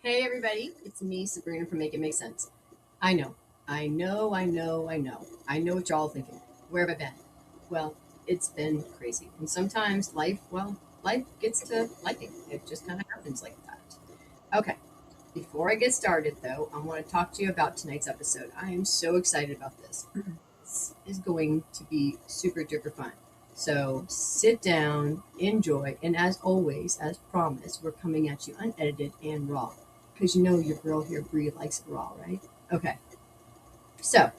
Hey everybody, it's me, Sabrina from Make It Make Sense. I know, I know what you're all thinking. Where have I been? Well, it's been crazy. And sometimes life gets to lifing. It just kind of happens like that. Okay, before I get started though, I want to talk to you about tonight's episode. I am so excited about this. This is going to be super duper fun. So sit down, enjoy, and as always, as promised, we're coming at you unedited and raw. Because you know your girl here, Bree, likes it raw, right? Okay. So,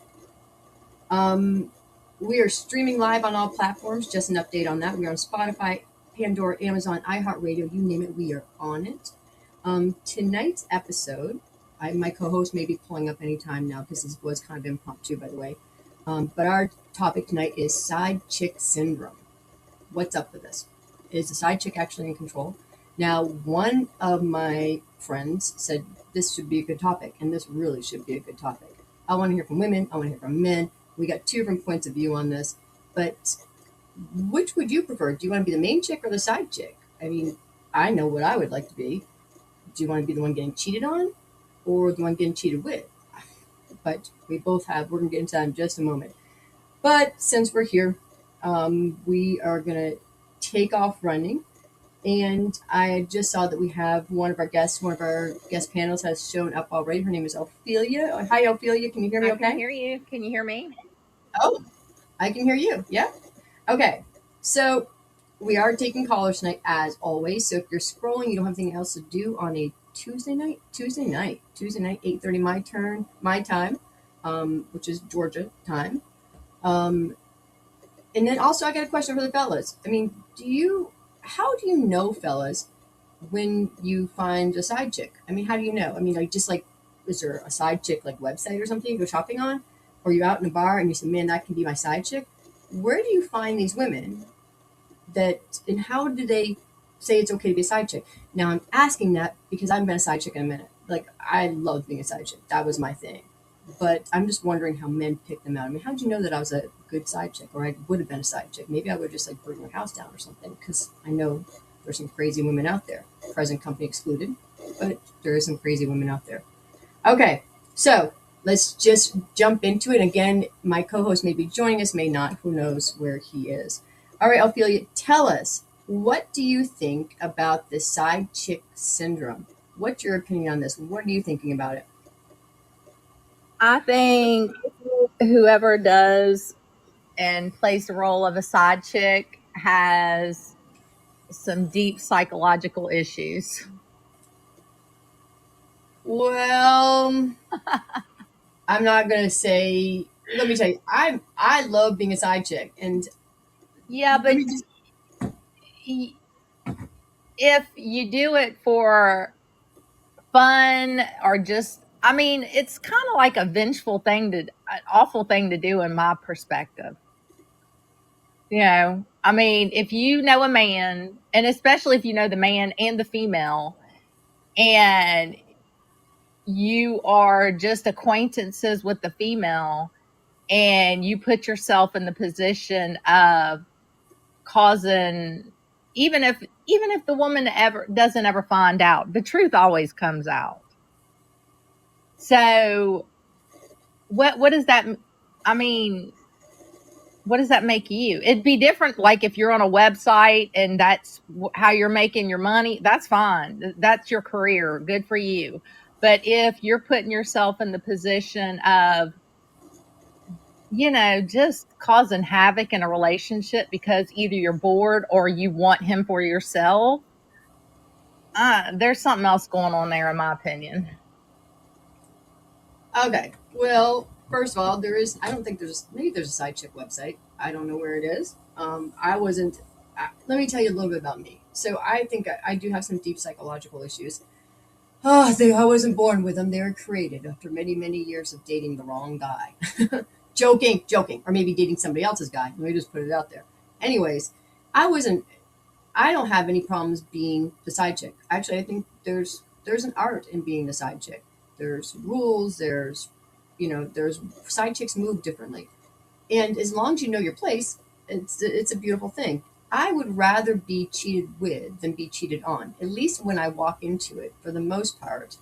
um, we are streaming live on all platforms. Just an update on that. We are on Spotify, Pandora, Amazon, iHeartRadio, you name it, we are on it. Tonight's episode, my co-host may be pulling up anytime now because this was kind of impromptu, by the way. But our topic tonight is side chick syndrome. What's up with this? Is the side chick actually in control? Now, one of my friends said this should be a good topic, and this really should be a good topic. I want to hear from women. I want to hear from men. We got two different points of view on this, but which would you prefer? Do you want to be the main chick or the side chick? I mean, I know what I would like to be. Do you want to be the one getting cheated on or the one getting cheated with? But we're going to get into that in just a moment. But since we're here, we are going to take off running. And I just saw that we have one of our guest panels has shown up already. Her name is Ophelia. Hi, Ophelia. Can you hear me I can okay? hear you. Can you hear me? Oh, I can hear you. Yeah. Okay. So we are taking callers tonight as always. So if you're scrolling, you don't have anything else to do on a Tuesday night, 8:30 my time, which is Georgia time. Um, and then also I got a question for the fellas. I mean, how do you know, fellas, when you find a side chick? I mean, how do you know? I mean, is there a side chick like website or something you go shopping on? Or you out in a bar and you say, man, that can be my side chick? Where do you find these women and how do they say it's okay to be a side chick? Now, I'm asking that because I haven't been a side chick in a minute. Like, I loved being a side chick. That was my thing. But I'm just wondering how men pick them out. I mean, how'd you know that I was a good side chick or I would have been a side chick? Maybe I would just like burn your house down or something because I know there's some crazy women out there, present company excluded, but there is some crazy women out there. Okay, so let's just jump into it. Again, my co-host may be joining us, may not. Who knows where he is? All right, Ophelia, tell us, what do you think about the side chick syndrome? What's your opinion on this? What are you thinking about it? I think whoever does and plays the role of a side chick has some deep psychological issues. Well, I'm not gonna say. Let me tell you, I love being a side chick, and Yeah, let but me just. if you do it for fun or just, I mean, it's kind of like a vengeful thing an awful thing to do in my perspective. I mean, if you know a man, and especially if you know the man and the female, and you are just acquaintances with the female, and you put yourself in the position of causing, even if the woman ever doesn't ever find out, the truth always comes out. So what does that, I mean, what does that make you? It'd be different like if you're on a website and that's how you're making your money, that's fine. That's your career. Good for you. But if you're putting yourself in the position of, just causing havoc in a relationship because either you're bored or you want him for yourself, there's something else going on there, in my opinion. Okay. Well, first of all, there is. I don't think maybe there's a side chick website. I don't know where it is. I wasn't. Let me tell you a little bit about me. So I think I do have some deep psychological issues. I wasn't born with them. They were created after many, many years of dating the wrong guy. Joking, or maybe dating somebody else's guy. Let me just put it out there. Anyways, I wasn't. I don't have any problems being the side chick. Actually, I think there's an art in being the side chick. There's rules. There's side chicks move differently, and as long as you know your place, it's a beautiful thing. I would rather be cheated with than be cheated on. At least when I walk into it, for the most part,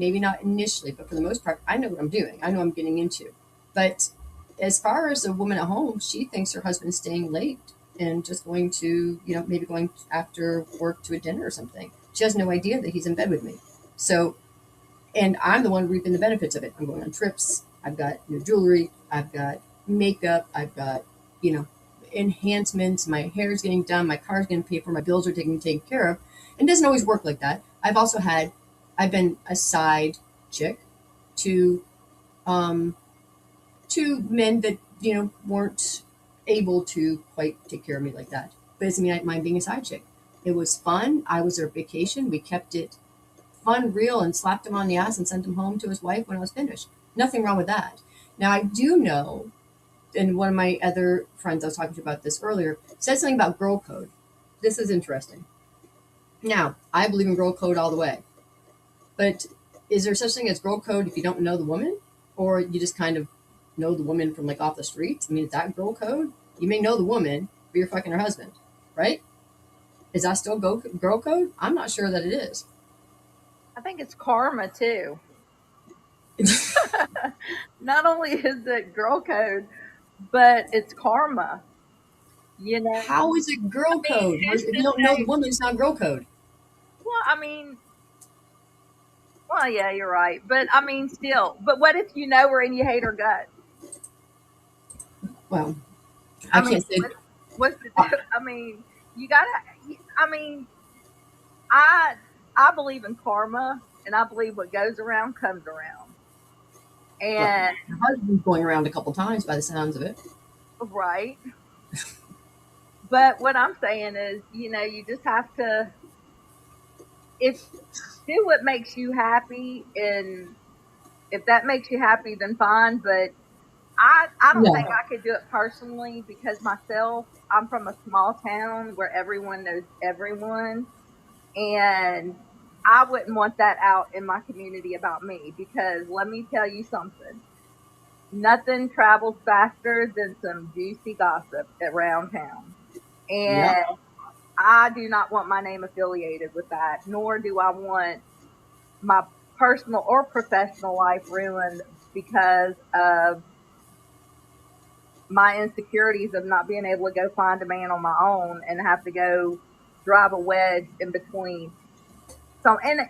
maybe not initially, but for the most part, I know what I'm doing. I know what I'm getting into. But as far as a woman at home, she thinks her husband's staying late and just going to, maybe going after work to a dinner or something. She has no idea that he's in bed with me. So, and I'm the one reaping the benefits of it. I'm going on trips. I've got new jewelry. I've got makeup. I've got, you know, enhancements. My hair's getting done. My car's getting paid for. My bills are getting taken care of. And it doesn't always work like that. I've been a side chick to, um, to men that, weren't able to quite take care of me like that. But it doesn't mean I mind being a side chick. It was fun. I was their vacation. We kept it fun, real, and slapped him on the ass and sent him home to his wife when I was finished. Nothing wrong with that. Now, I do know, and one of my other friends I was talking to about this earlier said something about girl code. This is interesting. Now, I believe in girl code all the way. But is there such thing as girl code if you don't know the woman? Or you just kind of know the woman from like off the street? I mean, is that girl code? You may know the woman, but you're fucking her husband, right? Is that still girl code? I'm not sure that it is. I think it's karma too. Not only is it girl code, but it's karma. You know, How is it I girl mean, code? who's If to you don't know the say? woman, it's not girl code. Well, I mean, well, yeah, you're right. But I mean, still. But what if you know her and you hate her guts? Well, I I mean, can't say. what's the? uh, I mean, you gotta. I mean, I I believe in karma, and I believe what goes around comes around. Well, And her husband's going around a couple times by the sounds of it. right. But what I'm saying is, you just have to if do what makes you happy, and if that makes you happy, then fine. But I don't think Yeah, I could do it personally because myself, I'm from a small town where everyone knows everyone, and I wouldn't want that out in my community about me because let me tell you something. Nothing travels faster than some juicy gossip around town. yep. And I do not want my name affiliated with that, nor do I want my personal or professional life ruined because of my insecurities of not being able to go find a man on my own and have to go drive a wedge in between. So, and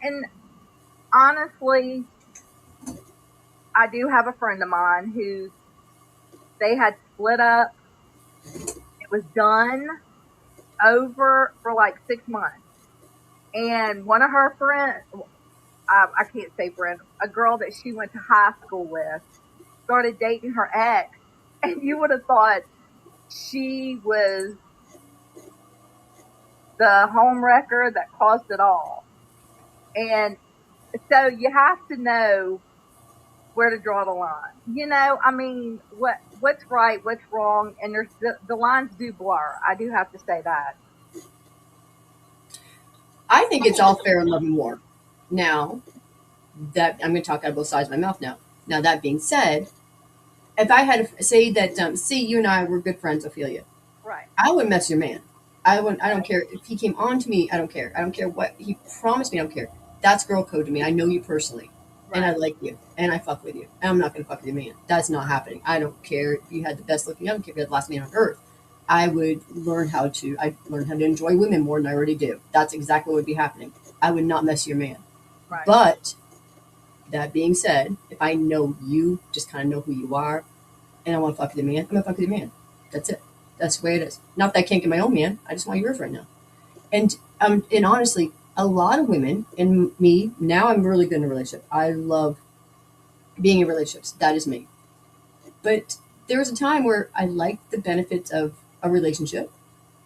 honestly, I do have a friend of mine who they had split up. It was done over for like 6 months. And one of her friends, I can't say friend, a girl that she went to high school with, started dating her ex. And you would have thought she was the home wrecker that caused it all. And so you have to know where to draw the line. I mean, what's right, what's wrong, and there's the lines do blur. I do have to say that. I think it's all fair in love and war. Now, that I'm going to talk out of both sides of my mouth now. Now, that being said, if I had to say that, see, you and I were good friends, Ophelia, Right. I wouldn't mess your man. I wouldn't. I don't care if he came on to me. I don't care. I don't care what he promised me. I don't care. That's girl code to me. I know you personally, and I Right. like you, and I fuck with you. And I'm not gonna fuck with your man. That's not happening. I don't care if you had the best looking. I don't care if you had the last man on earth. I would learn how to. I learn how to enjoy women more than I already do. That's exactly what would be happening. I would not mess your man. Right. But that being said, if I know you, just kind of know who you are, and I want to fuck with your man, I'm gonna fuck with your man. That's it. That's the way it is. Not that I can't get my own man. I just want yours right now. And honestly, a lot of women and me now, I'm really good in a relationship. I love being in relationships. That is me. But there was a time where I liked the benefits of a relationship,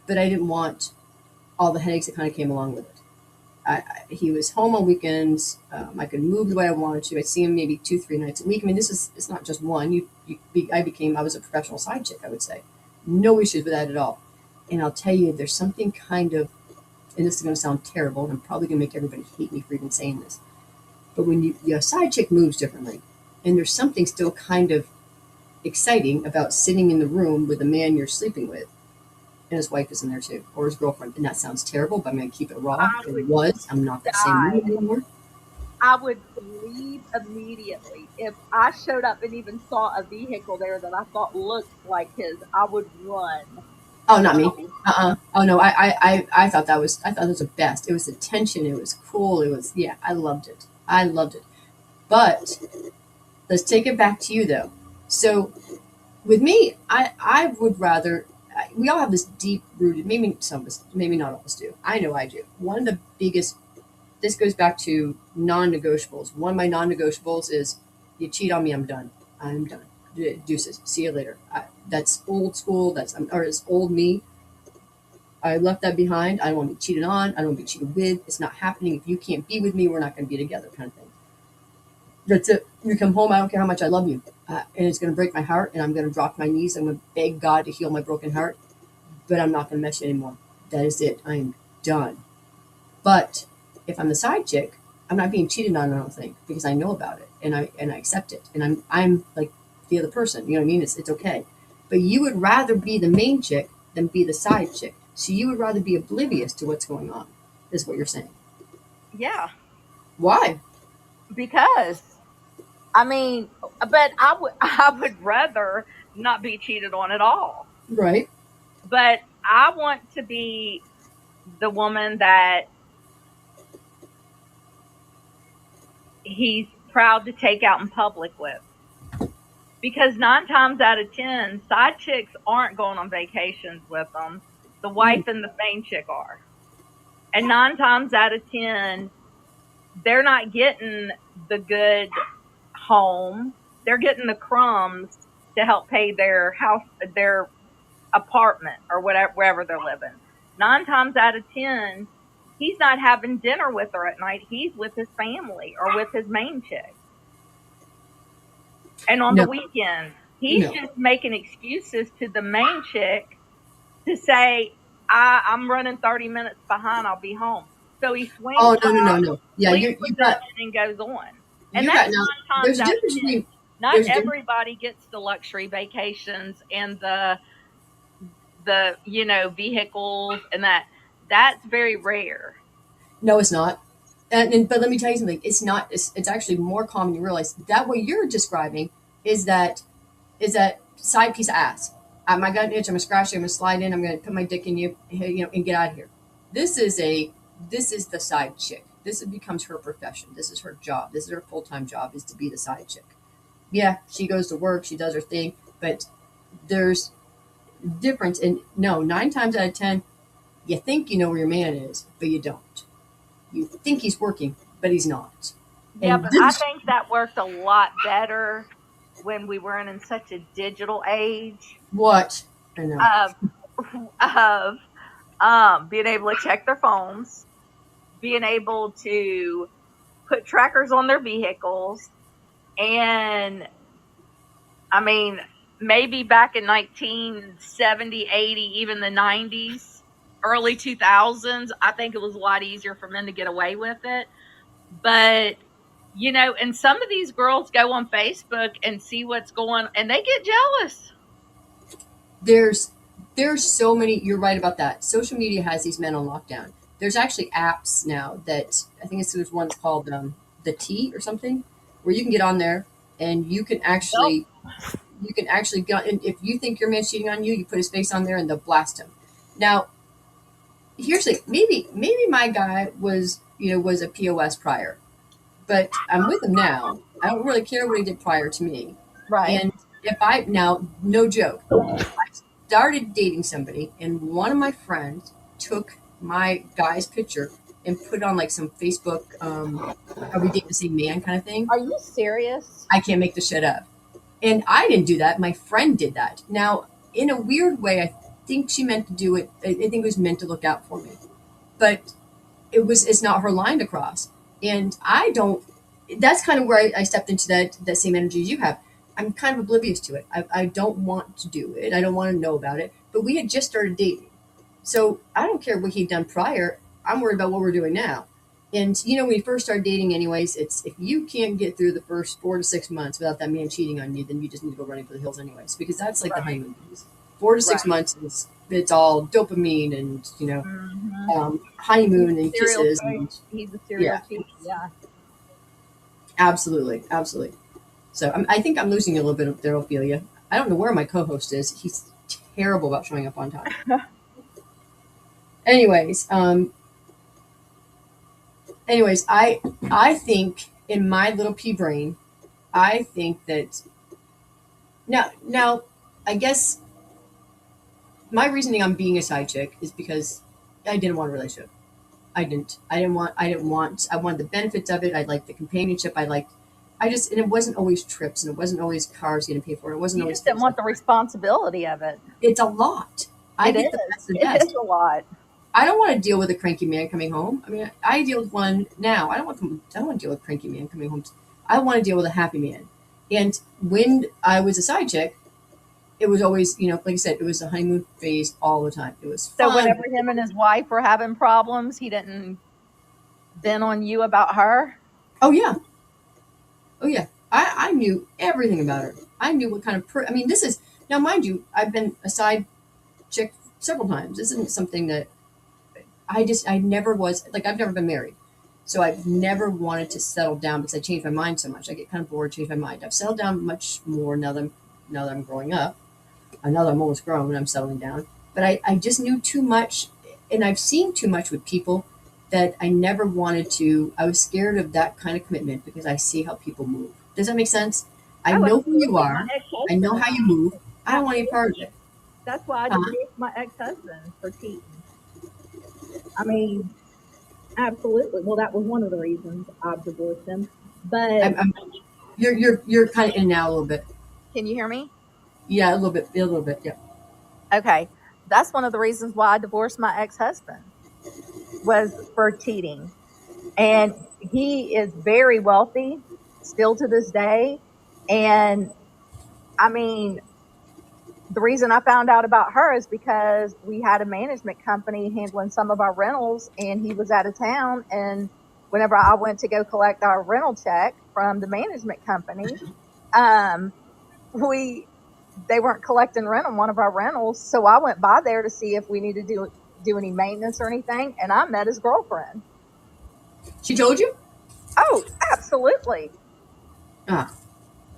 but I didn't want all the headaches that kind of came along with it. He was home on weekends. I could move the way I wanted to. I'd see him maybe 2, 3 nights a week. I mean, it's not just one. I was a professional side chick, I would say. No issues with that at all. And I'll tell you, there's something kind of, and this is going to sound terrible, and I'm probably going to make everybody hate me for even saying this, but when your side chick moves differently, and there's something still kind of exciting about sitting in the room with the man you're sleeping with, and his wife is in there too, or his girlfriend. And that sounds terrible, but I'm going to keep it raw. I It would was. I'm not that same woman die. anymore. I would leave immediately. If I showed up and even saw a vehicle there that I thought looked like his, I would run. Oh, not me. So, Oh no, I thought that was, I thought it was the best. It was the tension. It was cool. It was, yeah, I loved it. I loved it. But let's take it back to you though. So with me, I would rather. We all have this deep rooted. Maybe some of us, maybe not all of us do. I know I do. One of the biggest. This goes back to non-negotiables. One of my non-negotiables is, you cheat on me, I'm done. I'm done. Deuces. See you later. That's old school. That's, or it's old me. I left that behind. I don't want to be cheated on. I don't want to be cheated with. It's not happening. If you can't be with me, we're not going to be together, kind of thing. That's it. You come home, I don't care how much I love you. And it's going to break my heart, and I'm going to drop my knees. I'm going to beg God to heal my broken heart, but I'm not going to mess you anymore. That is it. I am done. But if I'm the side chick, I'm not being cheated on, I don't think, because I know about it, and I accept it. And I'm like the other person. You know what I mean? It's okay. But you would rather be the main chick than be the side chick. So you would rather be oblivious to what's going on, is what you're saying. yeah, Why? because I mean, but I would rather not be cheated on at all. Right. But I want to be the woman that he's proud to take out in public with. Because 9 times out of 10, side chicks aren't going on vacations with them. The wife and the main chick are. And 9 times out of 10, they're not getting the good home. They're getting the crumbs to help pay their house, their apartment, or whatever, wherever they're living. 9 times out of 10, he's not having dinner with her at night. He's with his family or with his main chick. And on the No. weekend, he's No. just making excuses to the main chick to say, I'm running 30 minutes behind. I'll be home. So he swings Oh, no, no, by, no, no. Yeah, sleeps you with them, got and goes on. And you that's got now. 9 times There's a out of difference 10. between Not there's a difference. everybody gets the luxury vacations and the vehicles and that. That's very rare. No, it's not. But let me tell you something. It's not. It's actually more common. You realize that what you're describing is that side piece of ass. I got an itch. I'm gonna scratch you. I'm gonna slide in. I'm gonna put my dick in you. And get out of here. This is a this is the side chick. Becomes her profession. This is her job. This is her full time job, is to be the side chick. Yeah, she goes to work. She does her thing. But there's difference. And no, 9 times out of 10, you think you know where your man is, but you don't. You think he's working, but he's not. Yeah, And but I this, think that worked a lot better when we were in such a digital age what? I know. of of being able to check their phones, being able to put trackers on their vehicles, and I mean, maybe back in 1970, 80, even the 90s, early 2000s, I think it was a lot easier for men to get away with it. But, and some of these girls go on Facebook and see what's going, and they get jealous. There's there's so many. You're right about that. Social media has these men on lockdown. There's actually apps now that I think there's one called the T or something, where you can get on there and Yep. you can actually get. And if you think your man's cheating on you, you put his face on there and they'll blast him. Now, here's the maybe my guy was a POS prior, but I'm with him now. I don't really care what he did prior to me. Right. And if I now, no joke, started dating somebody, and one of my friends took my guy's picture and put it on like some Facebook, are we dating the same man kind of thing. Are you serious? I can't make this shit up. And I didn't do that. My friend did that. Now, in a weird way, I think she meant to do it. I think it was meant to look out for me. But it's not her line to cross. And I don't, that's kind of where I stepped into that same energy as you have. I'm kind of oblivious to it. I don't want to do it. I don't want to know about it. But we had just started dating. So I don't care what he'd done prior. I'm worried about what we're doing now. And when you first start dating, anyways, it's if you can't get through the first 4 to 6 months without that man cheating on you, then you just need to go running for the hills, anyways, because that's like the Right. honeymoon phase. 4 to 6 Right. months is it's all dopamine and Hmm. honeymoon and Serial kisses cheat. and He's a serial yeah. cheat. Yeah. Absolutely, absolutely. So I think I'm losing a little bit of there, Ophelia. I don't know where my co-host is. He's terrible about showing up on time. Anyways, I think in my little pea brain, I think that now, I guess my reasoning on being a side chick is because I didn't want a relationship. I wanted the benefits of it. I liked the companionship. And it wasn't always trips and it wasn't always cars getting paid for. It wasn't You always just didn't things like want the that. responsibility of it. It's a lot. I It get the is. best and It is best. a lot. I don't want to deal with a cranky man coming home. I mean, I deal with one now. I don't want to deal with a cranky man coming home. I want to deal with a happy man. And when I was a side chick, it was always, like I said, it was a honeymoon phase all the time. It was So fun. whenever him and his wife were having problems, he didn't vent on you about her? Oh yeah, oh yeah. I knew everything about her. I knew what kind of I mean, this is now, mind you, I've been a side chick several times. This isn't something that I never was like. I've never been married, so I've never wanted to settle down because I changed my mind so much. I get kind of bored, change my mind. I've settled down much more now that I'm growing up. Now that I'm almost grown and I'm settling down. But I just knew too much, and I've seen too much with people that I never wanted to. I was scared of that kind of commitment because I see how people move. Does that make sense? I Oh, know who you absolutely. My are. I ex-husband know and how you I. move. I don't want any part of Absolutely. it. That's why I Huh? divorced my ex-husband for cheating. I mean, absolutely. Well, that was one of the reasons I've divorced him. But I'm you're kind of in and out a little bit. can you hear me? Yeah, a little bit, a little bit. Yeah. Okay. That's one of the reasons why I divorced my ex-husband was for cheating. And he is very wealthy still to this day. And I mean, the reason I found out about her is because we had a management company handling some of our rentals and he was out of town. And whenever I went to go collect our rental check from the management company, um, we they weren't collecting rent on one of our rentals. So I went by there to see if we needed to do any maintenance or anything. And I met his girlfriend. She told you? Oh, absolutely. Ah.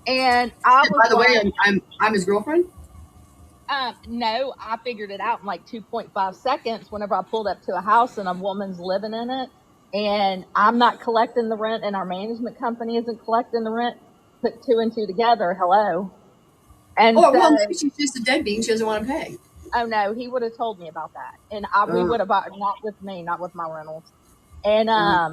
And I And was by the way, like, I'm his girlfriend. no, I figured it out in like 2.5 seconds whenever I pulled up to a house and a woman's living in it. And I'm not collecting the rent, and our management company isn't collecting the rent. Put two and two together. Hello. And Oh so, well, maybe she's just a deadbeat. She doesn't want to pay. oh no, he would have told me about that. And we Uh, would have bought, not with me, not with my rentals. And uh,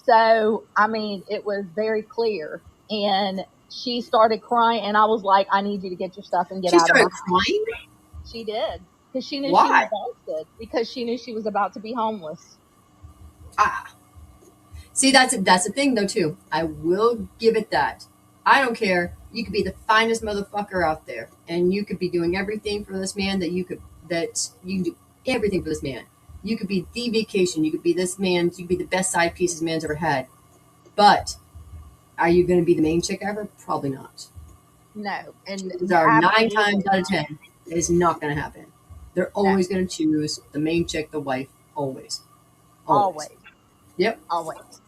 so, I mean, it was very clear. And she started crying, and I was like, I need you to get your stuff and get she out of my started house. crying. She did, because she knew she was Why? busted, because she knew she was about to be homeless. Ah, see, that's the thing though too. I will give it that. I don't care. You could be the finest motherfucker out there, and you could be doing everything for this man that you can do everything for this man. You could be the vacation. You could be this man. You could be the best side piece this man's ever had. But are you going to be the main chick ever? Probably not. No, and Chances are nine absolutely times out of not. 10, it is not going to happen. They're No, always going to choose the main chick, the wife. Always. Always. always, Yep. always.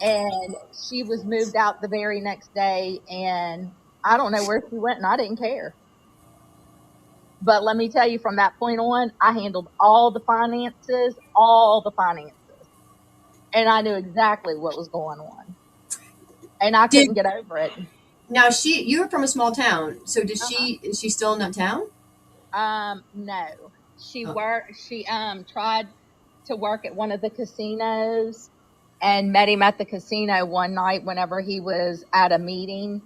And she was moved out the very next day, and I don't know where she went, and I didn't care. But let me tell you, from that point on, I handled all the finances, and I knew exactly what was going on, and I Did couldn't get over it. now you were from a small town, so did Uh-huh. she is she still in that town? No, Oh. she tried to work at one of the casinos and met him at the casino one night whenever he was at a meeting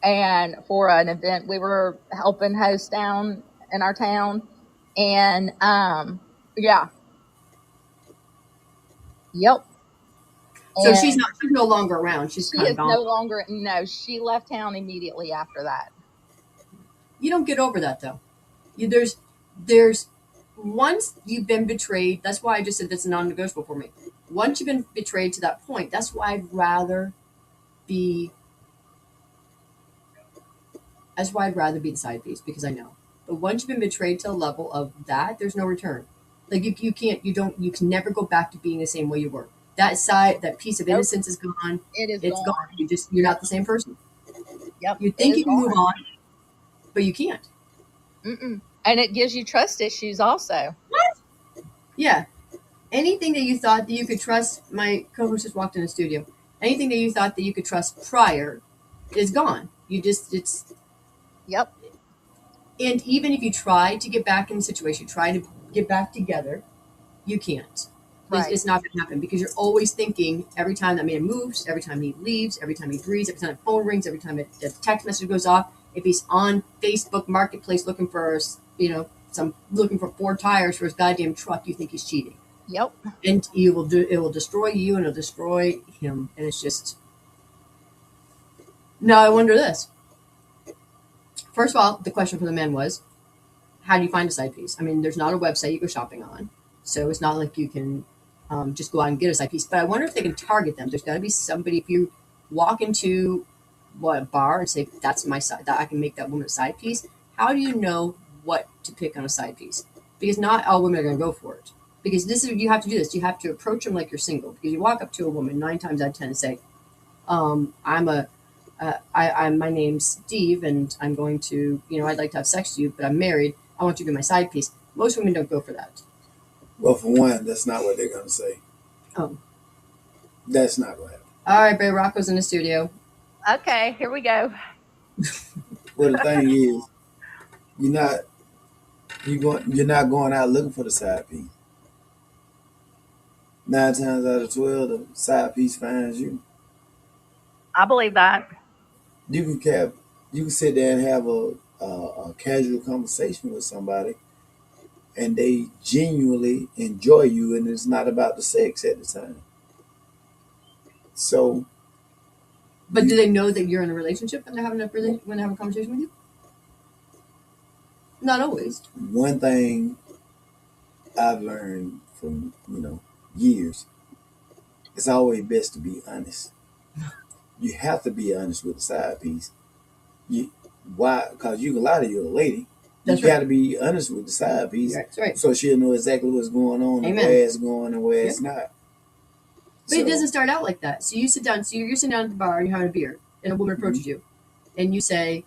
and for an event we were helping host down in our town. And yeah, yep. So And she's no longer around. She's she kind of is gone. no longer, no, she left town immediately after that. You don't get over that though. There's once you've been betrayed, that's why I just said that's non-negotiable for me. Once you've been betrayed to that point, that's why be I'd rather be the side piece because I know. But once you've been betrayed to a level of that, there's no return. Like you can't, you don't, you can never go back to being the same way you were. that piece of Nope. innocence is gone. It is It's gone. gone. You're not the same person. Yep. You It think is you can move gone. on, but you can't. Mm-mm. And it gives you trust issues also. Yeah. Anything that you thought that you could trust, my co-host just walked in the studio. Anything that you thought that you could trust prior is gone. It's Yep. and even if you try to get back in the situation, try to get back together, you can't. Right. It's not going to happen because you're always thinking every time that man moves, every time he leaves, every time he breathes, every time the phone rings, every time a text message goes off. If he's on Facebook Marketplace looking for, some looking for 4 tires for his goddamn truck, you think he's cheating, Yep. and it will destroy you and it'll destroy him, and it's just. Now I wonder this. First of all, the question from the men was, how do you find a side piece? I mean, there's not a website you go shopping on, so it's not like you can just go out and get a side piece. But I wonder if they can target them. There's got to be somebody. If you walk into a bar and say that's my side, that I can make that woman a side piece. How do you know what to pick on a side piece? Because not all women are going to go for it. Because this is you have to do this. You have to approach them like you're single. Because you walk up to a woman 9 times out of 10 and say, I'm a I'm my name's Steve, and I'm going to, I'd like to have sex with you, but I'm married. I want you to be my side piece. Most women don't go for that. Well, for one, that's not what they're going to say. Oh, That's not going to happen. all right, Bay Rocco's in the studio. Okay, here we go. Well, the thing is, you're not you're not going out looking for the side piece. 9 times out of 12, the side piece finds you. I believe that. You can have you can sit there and have a casual conversation with somebody, and they genuinely enjoy you, and it's not about the sex at the time. So, But do you, they know that you're in a relationship when they're having when they're having a conversation with you? Not always. one thing I've learned from years, it's always best to be honest. You have to be honest with the side piece. You Why? Because you can lie to your lady. You That's right. got to be honest with the side piece, That's right. so she'll know exactly what's going on and Amen. where it's going and where Yep. it's not. But it So, doesn't start out like that. So you sit down. So you're sitting down at the bar and you're having a beer, and a woman approaches you, and you say,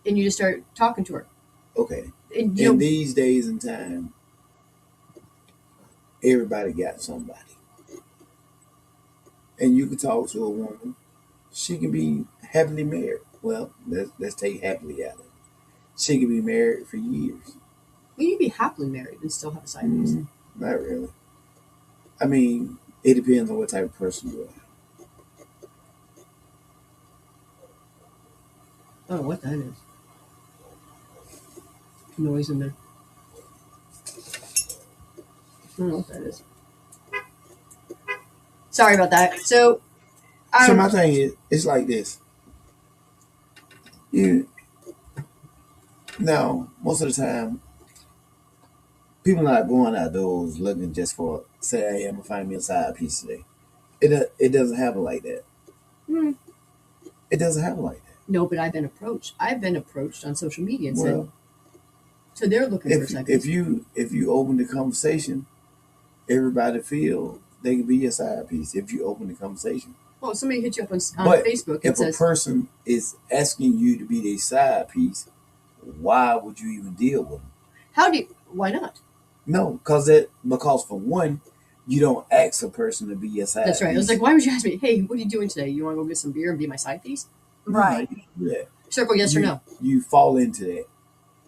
and you just start talking to her. okay, And in these days and time, everybody got somebody, and you can talk to a woman. She can be happily married. Well, let's take happily out of it. She can be married for years. you can be happily married and still have a side piece. Not really. I mean, it depends on what type of person you are. I don't know what that is. Noise in there. I don't know what that is. Sorry about that. So, So my thing is, it's like this. You Now, most of the time, people not going outdoors looking just for say, "Hey, I'm gonna find me a side piece today." It doesn't happen like that. hmm, It doesn't happen like that. no, but I've been approached. I've been approached on social media and said, Well, so they're looking for a if side piece. if you open the conversation, everybody feel they can be your side piece if you open the conversation. Well, somebody hits you up on But Facebook and if a says, person is asking you to be their side piece, why would you even deal with them? why not? No, because for one, you don't ask a person to be your side That's right. I was piece. like, why would you ask me, hey, what are you doing today? You want to go get some beer and be my side piece? Right. Yeah. Circle yes or no. You fall into that.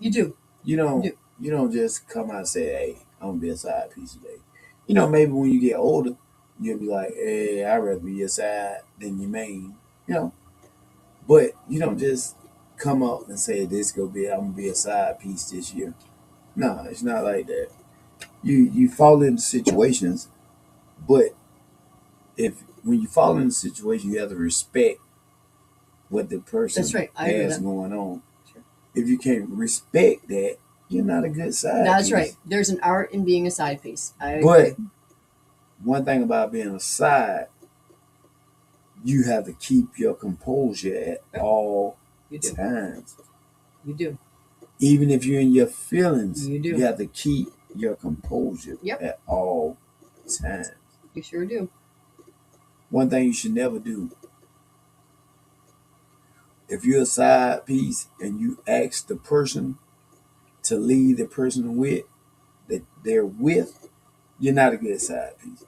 You do. You don't. You do. You don't just come out and say, "Hey, I'm gonna be a side piece today." Maybe when you get older, you'll be like, "Hey, I'd rather be your side than your main." But you don't just come up and say, I'm gonna be a side piece this year." No, it's not like that. You fall into situations, but if when you fall into a situation, you have to respect what the person That's right. I agree with has that. going on. Sure. If you can't respect that, you're not a good side That's piece. right. There's an art in being a side piece. I agree. But one thing about being a side, you have to keep your composure at all You do. times. You do. Even if you're in your feelings, You do. you have to keep your composure Yep. at all times. You sure do. one thing you should never do, if you're a side piece and you ask the person to leave the person with that they're with, you're not a good side piece.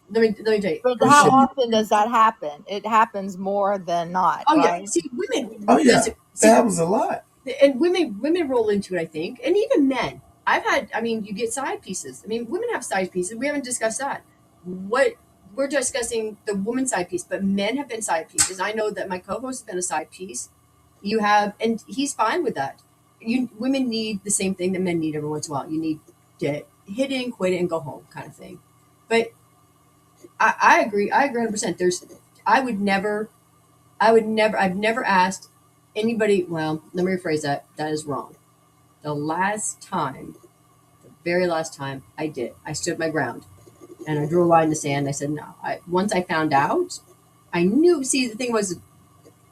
Let me tell you. But You how should. often does that happen? It happens more than not, Oh yeah. right? See, women. Oh yeah, Listen. that See, happens a lot. and women roll into it, I think, and even men. I've had. I mean, you get side pieces. I mean, women have side pieces. We haven't discussed that. What we're discussing the woman side piece, but men have been side pieces. I know that my co-host has been a side piece. You have, and he's fine with that. You women need the same thing that men need every once in a while. You need to hit it and quit it and go home, kind of thing. But I agree. I agree 100%. I would never. I've never asked anybody. Well, let me rephrase that. That is wrong. The last time, the very last time I did, I stood my ground and I drew a line in the sand. I said no. Once I found out, I knew. See, the thing was,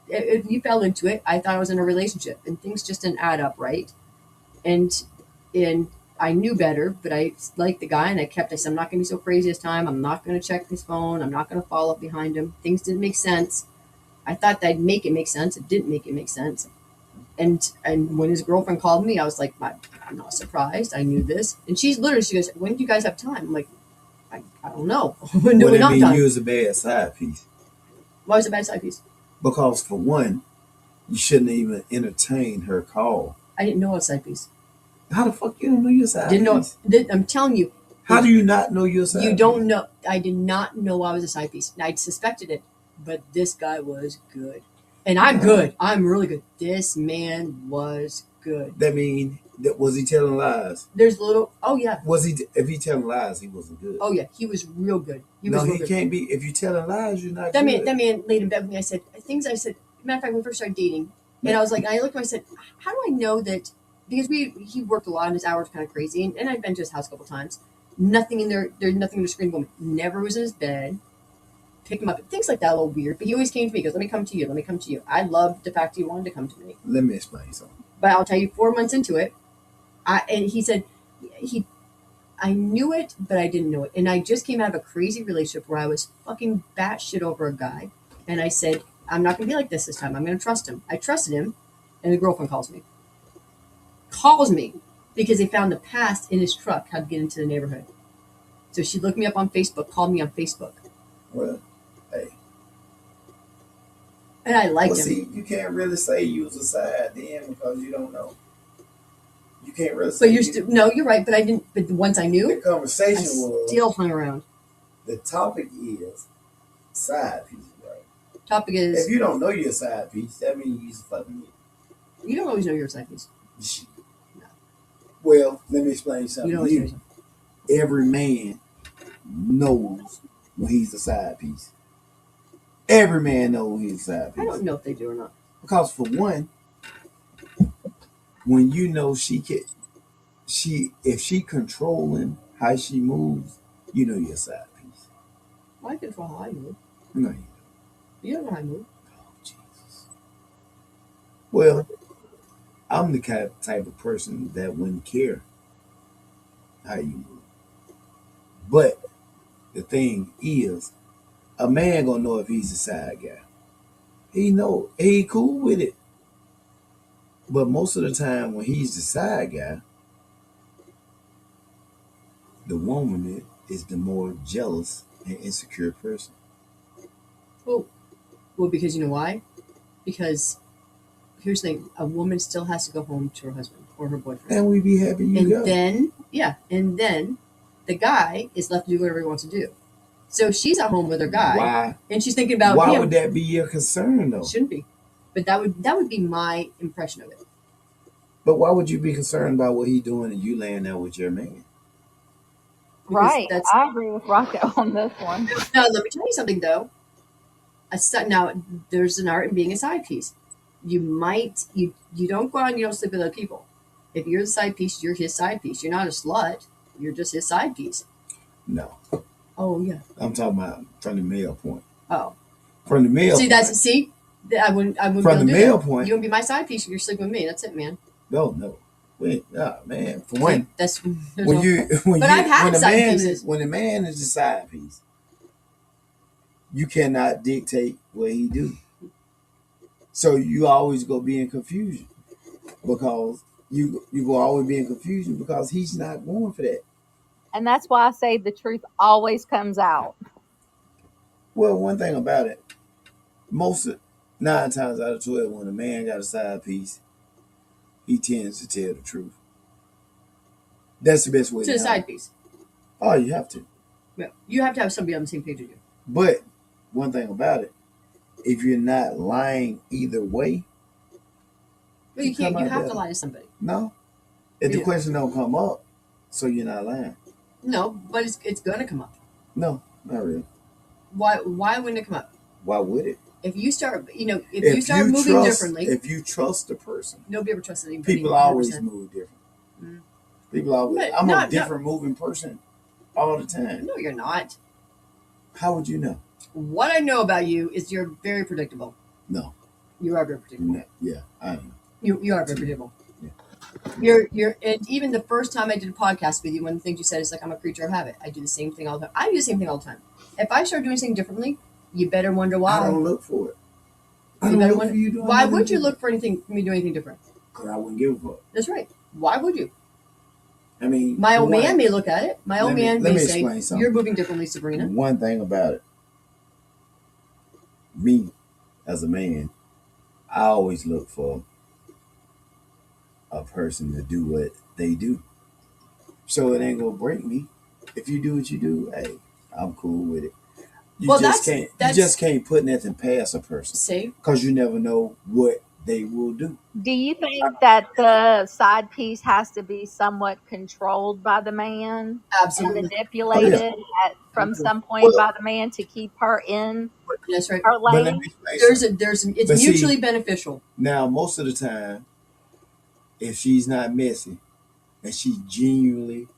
if you fell into it, I thought I was in a relationship, and things just didn't add up, right? And and I knew better, but I liked the guy, and I kept. I said, I'm not going to be so crazy this time. I'm not going to check his phone. I'm not going to follow up behind him. Things didn't make sense. I thought that'd make it make sense. It didn't make it make sense. And when his girlfriend called me, I was like, I'm not surprised. I knew this. And she goes, when do you guys have time? I'm like, I don't know. When do What we it not mean time? you was a bad side piece? Why was it a bad side piece? Because for one, you shouldn't even entertain her call. I didn't know a side piece. How the fuck you don't know your side Didn't know. piece? I'm telling you, How do you not know your side you piece? don't know. I did not know I was a side piece. I suspected it, but this guy was good, and I'm good. I'm really good. This man was good. That mean that was he telling lies? There's a little. Oh yeah. Was he? If he telling lies, he wasn't good. Oh yeah. He was real good. He no, was real he good. can't be. If you telling lies, you're not That good. man laid in bed with me. I said things. I said, matter of fact, when we first started dating, and I was like, I looked at him. I said, how do I know that? Because he worked a lot and his hours were kind of crazy, and I'd been to his house a couple times. Nothing in there. There's nothing in the screen woman. Never was in his bed. Pick him up. Things like that, a little weird. But he always came to me. He goes, let me come to you. Let me come to you. I loved the fact he wanted to come to me. Let me explain something. But I'll tell you, 4 months into it, and he said I knew it, but I didn't know it. And I just came out of a crazy relationship where I was fucking batshit over a guy. And I said, I'm not going to be like this time. I'm going to trust him. I trusted him. And the girlfriend calls me. Because they found the past in his truck, how to get into the neighborhood. So she looked me up on Facebook, called me on Facebook. Well, hey. And I liked him. See, you can't really say you was a side then because you don't know. You can't really say. But you're still no, you're right. But I didn't. But once I knew, the conversation I was still hung around. the topic is side piece, right? Topic is if you don't know your side piece, that means you's fucking it. You don't always know your side piece. No. Well, let me explain something. You don't always know yourself. Every man knows when he's a side piece. Every man knows when he's a side piece. I don't know if they do or not. Because for one, when you know if she controlling how she moves, you know your side piece. Well, I control how I move. No, you don't. You don't know how I move. Oh, Jesus. Well, I'm the type of person that wouldn't care how you move. But the thing is, a man gonna know if he's a side guy. He cool with it. But most of the time when he's the side guy, the woman is the more jealous and insecure person. Well, because you know why? Because here's the thing: a woman still has to go home to her husband or her boyfriend, and we be happy you go. And then the guy is left to do whatever he wants to do. So she's at home with her guy, Why? And she's thinking about why him. would that be your concern though? Shouldn't be, but that would be my impression of it. But why would you be concerned about what he's doing and you laying there with your man? Right. I agree with Rocco on this one. Now, let me tell you something though. Now, there's an art in being a side piece. You don't go out and you don't sleep with other people. If you're the side piece, you're his side piece. You're not a slut. You're just his side piece. No. Oh yeah. I'm talking about from the male point. Oh. From the male point. I wouldn't from the male that. point. You wouldn't be my side piece if you're sleeping with me. That's it, man. No. Wait, man. For one, I've had side pieces. When a man is a side piece, you cannot dictate what he do. So you always go be in confusion because you will always be in confusion because he's not going for that. And that's why I say the truth always comes out. Well, one thing about it, most of 9 times out of 12, when a man got a side piece, he tends to tell the truth. That's the best way To to the handle side it. piece. Oh, you have to. Yeah. You have to have somebody on the same page as you. But one thing about it, if you're not lying either way, But you can't. come You out have to better. lie to somebody. No. If the Yeah. question don't come up, so you're not lying. No, but it's gonna come up. No, not really. Why wouldn't it come up? Why would it? If you start, if you start moving trust, differently, if you trust the person, nobody ever trusted anybody. people always 100%. move different. Mm. People always. But I'm not- a different moving person all the time. No, you're not. How would you know? What I know about you is you're very predictable. No. You are very predictable. No. Yeah, I am. You are very predictable. Yeah. You're and even the first time I did a podcast with you, one of the things you said is like, I'm a creature of habit. I do the same thing all the time. I do the same thing all the time. If I start doing something differently, you better wonder why. I don't look for it. I You don't better look wonder, for you doing why nothing would you different. look for anything for me doing anything different? Because I wouldn't give a fuck. That's right. Why would you? I mean, My for old one- man may look at it. My old Let me- man let may me say, explain something. "You're moving differently, Sabrina." One thing about it, me as a man, I always look for a person to do what they do. So it ain't gonna break me. If you do what you do, hey, I'm cool with it. You Well, just that's- can't. You just can't put nothing past a person See, because you never know what they will do. Do you think that the side piece has to be somewhat controlled by the man and absolutely. manipulated from some point Well, by the man to keep her in That's right. her but let lane? me explain There's something. it's But see- mutually beneficial. Now, most of the time, if she's not messy and she genuinely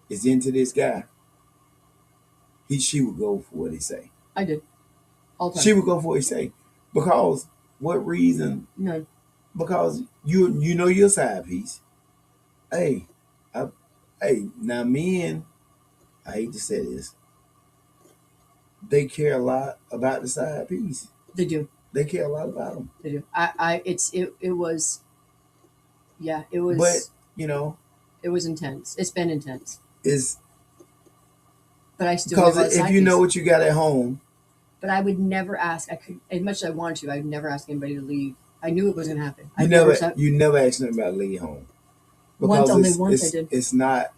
is into this guy, she would go for what he say. I did all the time. She would go for what he say because what reason? None. Because you know your side piece. Hey, now men, I hate to say this, they care a lot about the side piece. They do. They care a lot about them. They do. It was. Yeah, it was. But you know, it was intense. It's been intense. it's But I still because give out if side you know piece. what you got at home, But I would never ask. I could, as much as I wanted to, I would never ask anybody to leave. I knew it was going to happen. you I never said- you never ask them about leave home. Once, only it's, once it's, I did. It's not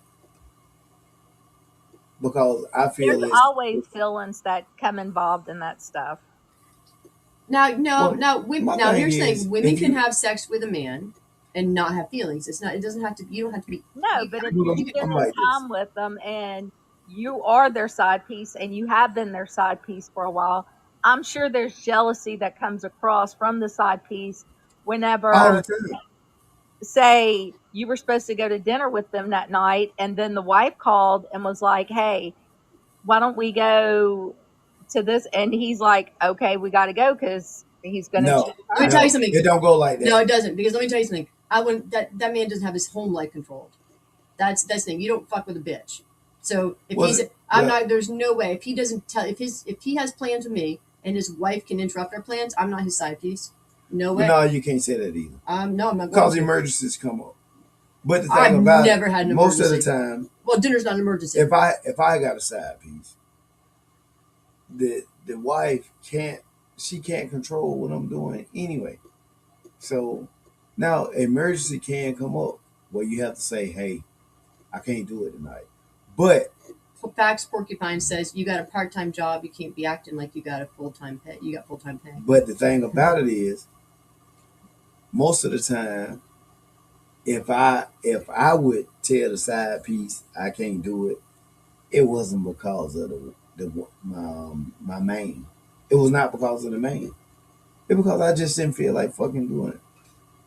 because I feel There's it's always feelings that come involved in that stuff. Well, Now, my thing here's the is, thing: women if can you- have sex with a man and not have feelings. It's not. It doesn't have to. You don't have to be. No, you- but if Well, you I'm spend like this. time with them and you are their side piece and you have been their side piece for a while, I'm sure there's jealousy that comes across from the side piece whenever, all the time. say, you were supposed to go to dinner with them that night and then the wife called and was like, hey, why don't we go to this? And he's like, okay, we got to go because he's going to No, choose Let me her. tell you something. It don't go like that. No, it doesn't. Because let me tell you something. I wouldn't. That man doesn't have his home life controlled. That's the thing. You don't fuck with a bitch. So if Well, he's, I'm well- not. There's no way. If he doesn't tell, if he has plans with me and his wife can interrupt our plans, I'm not his side piece. No way. No, you can't say that either. No, I'm not going Because to. emergencies come up. But the thing I've about never it, had an most of the emergency. time, Well, dinner's not an emergency. if I got a side piece, the wife can't control what I'm doing anyway. So now emergency can come up where you have to say, hey, I can't do it tonight. But Fax Porcupine says you got a part-time job. You can't be acting like you got a full-time pay. You got full-time pay. the thing about it is, most of the time, if I would tell the side piece I can't do it, it wasn't because of my main. It was not because of the main. It because I just didn't feel like fucking doing it.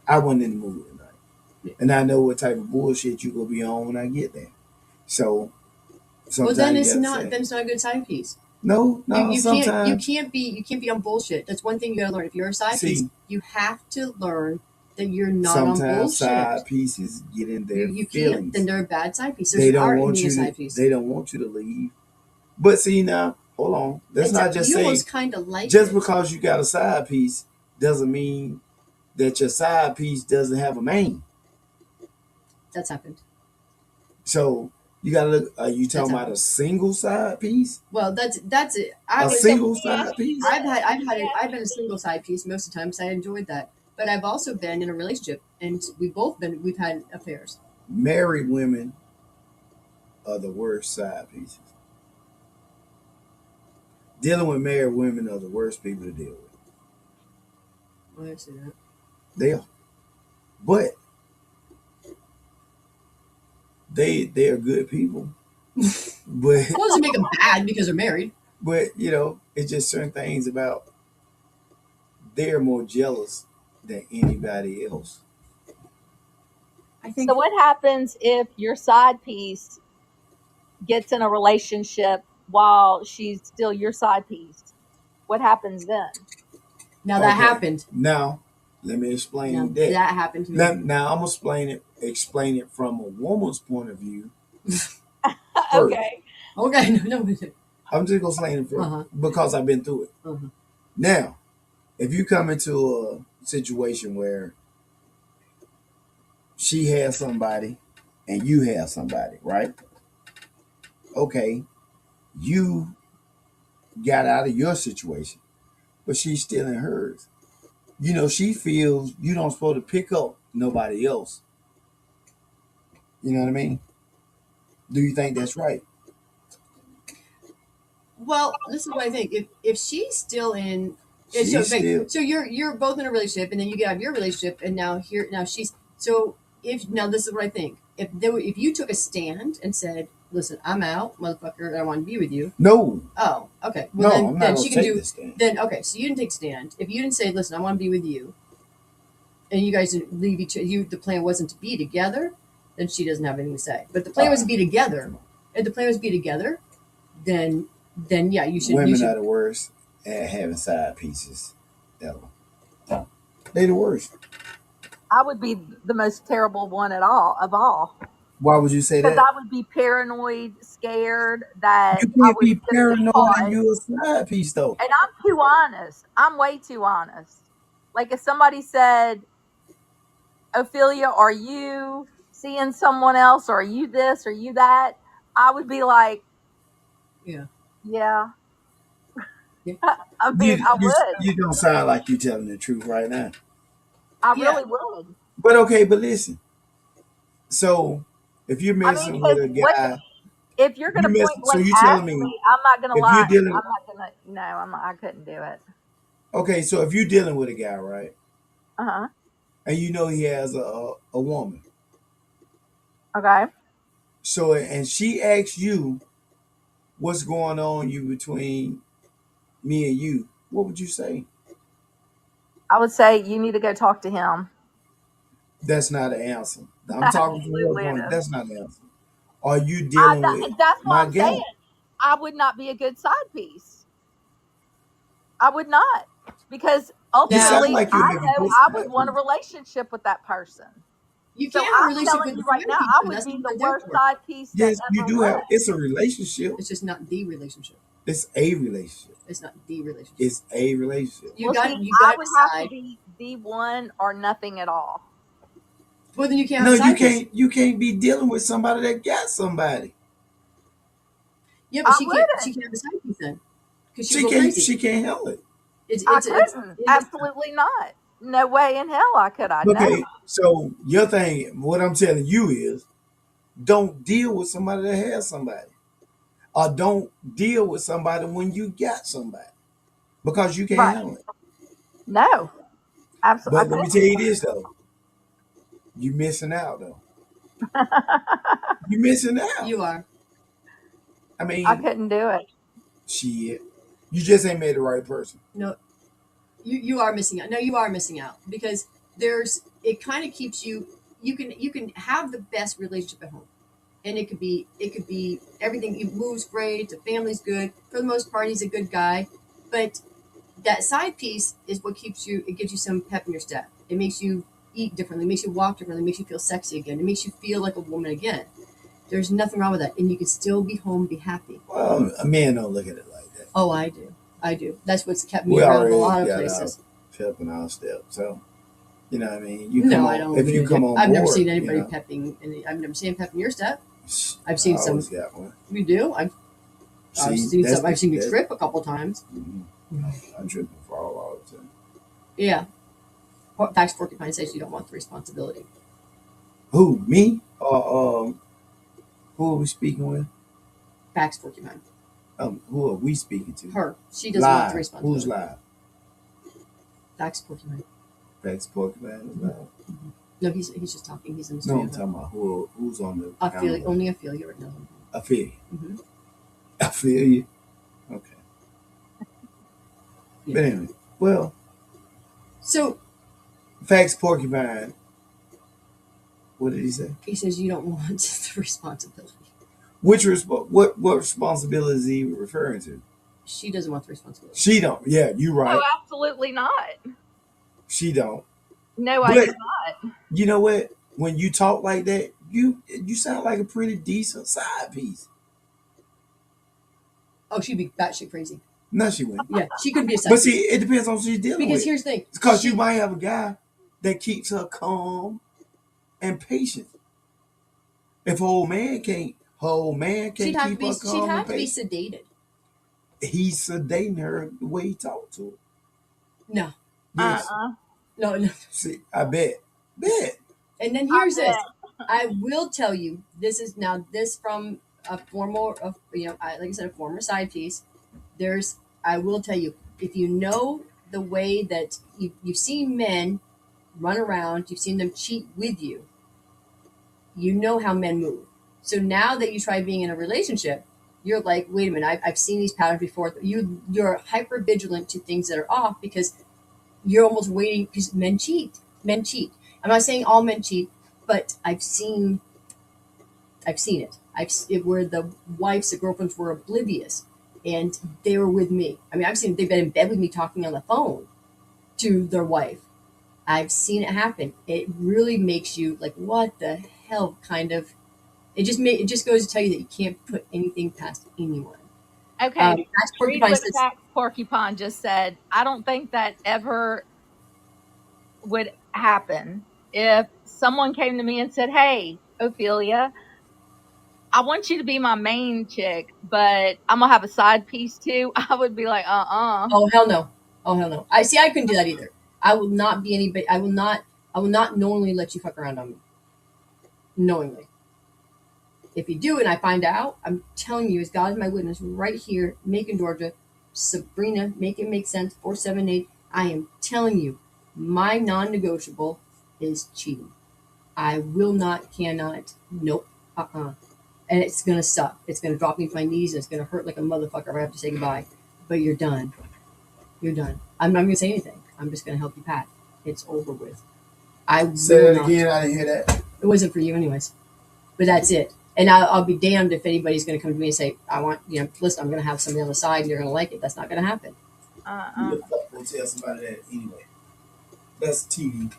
I wasn't in the mood tonight, and I know what type of bullshit you gonna be on when I get there. So Well, sometimes then you it's gotta not. say, Then it's not a good side piece. no. You Sometimes can't be on bullshit. That's one thing you gotta learn. If you're a side See, piece, you have to learn that you're not on sometimes bullshit. side pieces get in their You feelings. can't. Then they're a bad side piece. They There's don't art in want being you. a side piece. They don't want you to leave. But see now, hold on. Let's not just You say almost kind of like just it. because you got a side piece doesn't mean that your side piece doesn't have a main. That's happened. So you gotta look. Are you That's talking about a happened. single side piece? Well, that's it. I A was. So let single me ask side you piece? this. Let me I've ask been a you single this. side piece most of the time, so I enjoyed that. But I've also been in a relationship, and we've had affairs. Married women are the worst side pieces. Dealing with married women are the worst people to deal with. Well, I see that. They are, but they are good people. But Well, doesn't make them bad because they're married. it's just certain things about they're more jealous than anybody else. I So think. what happens if your side piece gets in a relationship while she's still your side piece? What happens then? Now that Okay, happened. now let me Now explain that. that happened to me. Now I'm gonna explain it from a woman's point of view first. Okay. Okay, no, no. I'm just gonna explain it first Uh-huh. because I've been through it. Uh-huh. Now, if you come into a situation where she has somebody and you have somebody, right? Okay, you got out of your situation, but she's still in hers. She feels you don't supposed to pick up nobody else. You know what I mean? Do you think that's right? Well, this is what I think. If she's still in, so She's wait, still so you're both in a relationship, and then you get out of your relationship, and now she's so if now this is what I think. If you took a stand and said, "Listen, I'm out, motherfucker. I want to be with you." no, Oh, okay. Well, no. I'm not then gonna she can take do. this thing. Then okay, so you didn't take a stand. If you didn't say, "Listen, I want to be with you," and you guys didn't leave each you the plan wasn't to be together, then she doesn't have anything to say. But the plan was to be together. If the plan was to be together, then yeah, you Women should. are the worst at having side pieces ever. They the worst. I would be the most terrible one at all of all Why would you say because that? I would be paranoid, scared that You I can't was be going to get paranoid and caught. you a side piece though. And I'm too honest. I'm way too honest. Like if somebody said, Ophelia, are you seeing someone else? Or are you this? Or are you that? I would be like, Yeah. yeah. Yeah. I mean, You I you would. you don't sound like you telling the truth right now. I Yeah. really would. But okay, but listen. So if you're I mean, messing with because a what guy, if you're going you to mess. point So blank you telling ask me? me I'm not going to if you're lie. dealing. I'm not going to. No, I couldn't do it. Okay, so if you're dealing with a guy, right, Uh huh. and you know he has a woman, Okay. so and she asks you what's going on you between me and you, what would you say? I would say you need to go talk to him. That's not an answer. I'm talking from your Absolutely, it point. is. That's not an answer. Are you dealing with That's what my I'm saying. guy? I would not be a good side piece. I would not because You sound Now ultimately like you I make a know good I would side want a piece. relationship with that person. you So can't have a I'm relationship telling with you the right side now, piece, I and would that's be not the what they're worst for. side piece that Yes, you ever do have. lived. It's a relationship. It's just not the relationship. It's a relationship. It's not the relationship. It's a relationship. Well, see, You I got to would have to decide. be the one or nothing at all. Well, then you can't have No, a you side piece. can't. You can't be dealing with somebody that got somebody. Yeah, but I she can't. She wouldn't. can't have a side piece then because she would She go can't. crazy. She can't handle it. I It's couldn't. it is. Absolutely not. No way in hell I could. I know. Okay, so your thing, what I'm telling you is, don't deal with somebody that has somebody, or don't deal with somebody when you got somebody because you can't Right. handle it. No. Absolutely. I But let me tell couldn't. you this though, you missing out though. You missing out. You are. I I mean, couldn't do it. shit, you just ain't made the right person. No, you are missing out. No, you are missing out because there's it kind of keeps you. You can have the best relationship at home, and it could be everything. It moves great. The family's good for the most part. He's a good guy, but that side piece is what keeps you. It gives you some pep in your step. It makes you eat differently. It makes you walk differently. It makes you feel sexy again. It makes you feel like a woman again. There's nothing wrong with that, and you can still be home, be happy. Well, a man don't look at it like that. Oh, I do. I do. That's what's kept me We around a already lot of got places. our pep in our step, so you know what I mean. You come No, I on don't. if you come on I've never board. seen You anybody know, pepping. I've never seen pepping your step. I've I seen some. always got one. You do. I've See, seen that's some. I've seen you that's. trip a couple times. I trip and fall all the time. Yeah. Fax Porcupine says you don't want the responsibility. Who me or who are we speaking with? Fax Porcupine. Who are we speaking to? Her. She doesn't want the Live. responsibility. Who's live? Fax Porcupine. Fax Porcupine is live. Mm-hmm. No, he's just talking. He's in the No, studio. I'm talking about who's on the Ophelia, only Ophelia right now. I feel you. Mm-hmm. I feel you. Okay. Yeah. But anyway, well, so Fax Porcupine. What did he say? He says you don't want the responsibility. What responsibility is he referring to? She doesn't want the responsibility. She don't. Yeah, you right. No, absolutely not. She don't. No, I But do not. you know what? When you talk like that, you sound like a pretty decent side piece. Oh, she'd be batshit crazy. No, she wouldn't. Yeah, she could be a side But piece. see, it depends on who she's dealing Because with. here's the thing. Because you might have a guy that keeps her calm and patient. If her old man can't keep her calm and patient. She'd have to be sedated. He's sedating her the way he talked to her. No. Yes. No. See, I bet. And then here's this. I will tell you, this from a former, like I said, a former side piece. I will tell you, if you know the way that you've seen men run around, you've seen them cheat with you, you know how men move. So now that you try being in a relationship, you're like, wait a minute, I've seen these patterns before. You're hyper vigilant to things that are off because you're almost waiting because men cheat. Men cheat. I'm not saying all men cheat, but I've seen it. Where the girlfriends were oblivious and they were with me. I mean, I've seen they've been in bed with me talking on the phone to their wife. I've seen it happen. It really makes you like, what the hell kind of, it just goes to tell you that you can't put anything past anyone. Okay. That's Read what Fax Porcupine just said. I don't think that ever would happen if someone came to me and said, "Hey, Ophelia, I want you to be my main chick, but I'm gonna have a side piece too." I would be like, Oh hell no. Oh hell no. I couldn't do that either. I will not be anybody. I will not knowingly let you fuck around on me. Knowingly. If you do and I find out, I'm telling you, as God is my witness, right here, Macon, Georgia, Sabrina, make it make sense, 478. I am telling you, my non-negotiable is cheating. I will not, cannot, nope, and it's gonna suck. It's gonna drop me to my knees and it's gonna hurt like a motherfucker if I have to say goodbye. But you're done. You're done. I'm not gonna say anything. I'm just gonna help you pack. It's over with. Say that again. I didn't hear that. It wasn't for you, anyways. But that's it. And I'll be damned if anybody's going to come to me and say, "I want, listen, I'm going to have somebody on the side, and you're going to like it." That's not going to happen. Who the fuck will tell somebody that anyway? That's TV.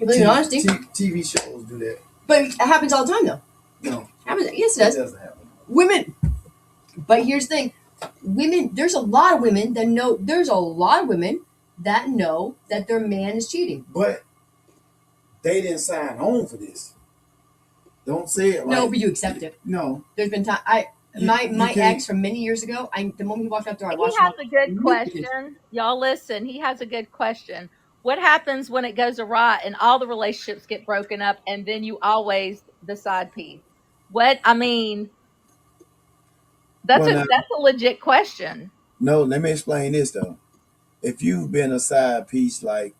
You believe in honesty? TV shows do that. But it happens all the time, though. No. Yes, it does. It doesn't happen. Women. But here's the thing. Women, there's a lot of women that know that their man is cheating. But they didn't sign on for this. Don't say it like... No, but you accept it. No. There's been time... My ex from many years ago, the moment he walked out there, I watched him. He has a good question. Y'all listen. He has a good question. What happens when it goes awry and all the relationships get broken up and then you always the side piece? That's a legit question. No, let me explain this though. If you've been a side piece like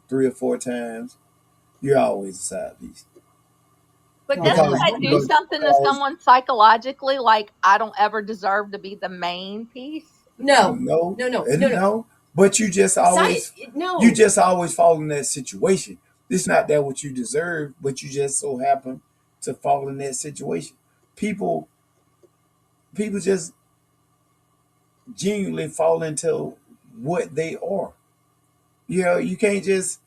3 or 4 times, you're always a side piece. But doesn't that do something to someone psychologically? Like, I don't ever deserve to be the main piece? No. But you just always fall in that situation. It's not that what you deserve, but you just so happen to fall in that situation. People just genuinely fall into what they are. You can't just...